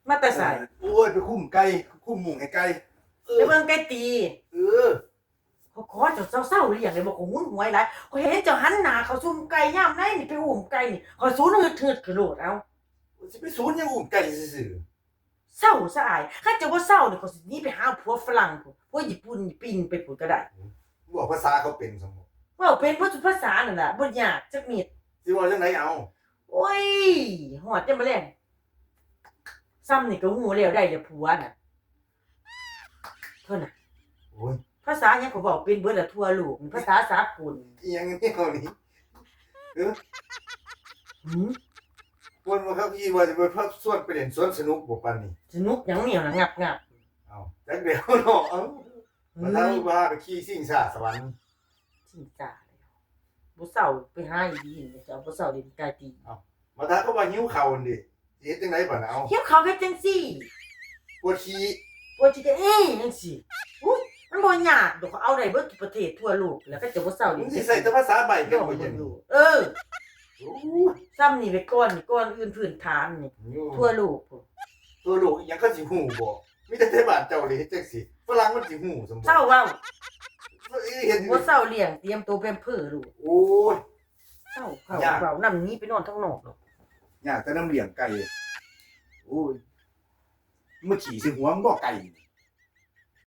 มาแต่ใส่ โอ้ยไปคุ้มไก่คุ้มหมูให้ไก่ไปเบิ่งไก่ตี เออ ขอเจ้าเศร้าๆเลี้ยงเลยบอกของหุ้นหวยหลายขอยเห็นเจ้าหันหน้าเขาซุ่มไก่ย่ามไหนนี่ไปอุ้มไก่นี่ขอยสูนหืดๆกระโดดเอา สิไปศูนย์ยังอุ้มไก่ซื่อ เศร้าซะอายถ้าเจ้าบ่เศร้านี่เขาสิหนีไปหาผัวฝรั่งพุ่นผัวญี่ปุ่นปิ้งไปพุ่นก็ได้ ๆบอกภาษาเขาเป็นสมมุติ เว้าเป็นบ่ทุกภาษานั่นล่ะบ่ยากจักนิด สิว่าจังไดเอา โอ้ยฮอดจังบ่แล่นซ้ำนี่ก็ฮู้แล้วได้แล้วผัวน่ะเพิ่นน่ะ โอ้ย ภาษาหยังก็เว้าเป็นเบิดละทั่วโลกภาษาสากล อีหยังนี่เอานี่เออ หือ คนว่าเขาคิดว่าจะไปพักสวนไปเล่นสวนสนุกบ่ปานนี้ สนุกหยังเหนียวน่ะงับ เอาจักเดียวเนาะเอ้า ๆ มาทางว่าไปขี่สิ่งสาสวรรค์ สิจ้าแล้วบ่เศร้าไปหาอีดีนี่เจ้าบ่เศร้าเล่นไก่ตี มาทางก็ว่าหิวข้าวนั่นดิสิเฮ็ดจังไดบัดน่ะเอา เฮียเขาเฮ็ดจังซี่ ปวดขี้ บ่สิได้จังซี่อุ๊ยมันบ่ยากดอกเขาเอาได้เบิดทุกประเทศทั่วโลกแล้วก็จะบ่เศร้า มึ เล่ ง น สิใส่แต่ภาษาใบ โล กัน ก บ่ บ่ ยัง รู้ นี่ โอ้ ซ้ำนี่ไปก่อนนี่ก่อนอื่นพื้นฐานนี่ทั่วโลกพุ่น ตัวลูกอีหยังเขาสิฮู้บ่มีแต่บ้านเจ้าเลยเฮ็ดจังซี่ฝรั่งมันสิฮู้สมบ่ เศร้าเว้า เฮ็ด บ่เศร้าเลี้ยงเตรียมตัวเป็นเพ้อลูก โอ้ย เศร้าเขาเว้านำนี้ไปนอนข้างนอกดอก ยากแต่น้ำเลี้ยงไก่โอ้ยเมื่อขี่สิหัวมันบ่ไก่นี่